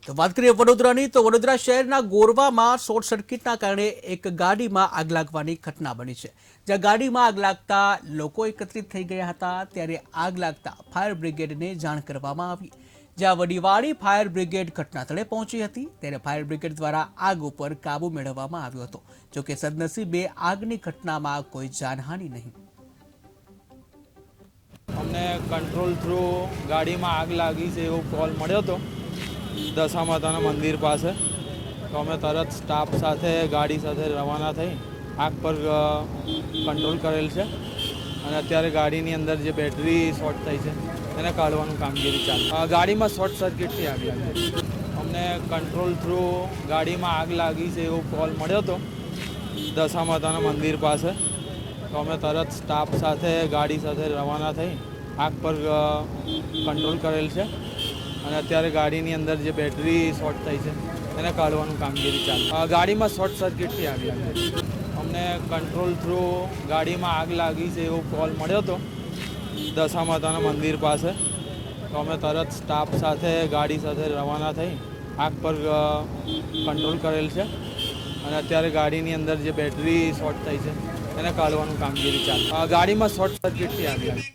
તો વાત કરીએ વડોદરાની તો વડોદરા શહેરના ગોરવામાં શોર્ટ સર્કિટના કારણે એક ગાડીમાં આગ લાગવાની ઘટના બની છે, જ્યાં ગાડીમાં આગ લાગતા લોકો એકત્રિત થઈ ગયા હતા। ત્યારે આગ લાગતા ફાયર બ્રિગેડને જાણ કરવામાં આવી, જ્યાં વડીવાડી ફાયર બ્રિગેડ ઘટનાસ્થળે પહોંચી હતી। ત્યારે ફાયર બ્રિગેડ દ્વારા આગ ઉપર કાબુ મેળવવામાં આવ્યો હતો। જોકે સદનસીબે આગની ઘટનામાં કોઈ જાનહાનિ નહીં। અમને કંટ્રોલ થ્રુ ગાડીમાં આગ લાગી છે એવો કોલ મળ્યો હતો દશા માતાના મંદિર પાસે। તો અમે તરત સ્ટાફ સાથે ગાડી સાથે રવાના થઈ આગ પર કંટ્રોલ કરેલ છે અને અત્યારે ગાડીની અંદર જે બેટરી શોર્ટ થઈ છે એને કાઢવાનું કામગીરી ચાલે। ગાડીમાં શોર્ટ સર્કિટથી આગ લાગી છે। અમને કંટ્રોલ થ્રુ ગાડીમાં આગ લાગી છે એવો કોલ મળ્યો હતો દશા માતાના મંદિર પાસે। તો અમે તરત સ્ટાફ સાથે ગાડી સાથે રવાના થઈ આગ પર કંટ્રોલ કરેલ છે અને અત્યારે ગાડીની અંદર જે બેટરી શોર્ટ થઈ છે એને કાઢવાનું કામગીરી ચાલે। ગાડીમાં શોર્ટ સર્કિટથી આગ લાગી છે। અમને કંટ્રોલ થ્રુ ગાડીમાં આગ લાગી છે એવો કોલ મળ્યો હતો દશા માતાના મંદિર પાસે। તો અમે તરત સ્ટાફ સાથે ગાડી સાથે રવાના થઈ આગ પર કંટ્રોલ કરેલ છે અને અત્યારે ગાડીની અંદર જે બેટરી શોર્ટ થઈ છે એને કાઢવાનું કામગીરી ચાલે। ગાડીમાં શોર્ટ સર્કિટથી આગ લાગી।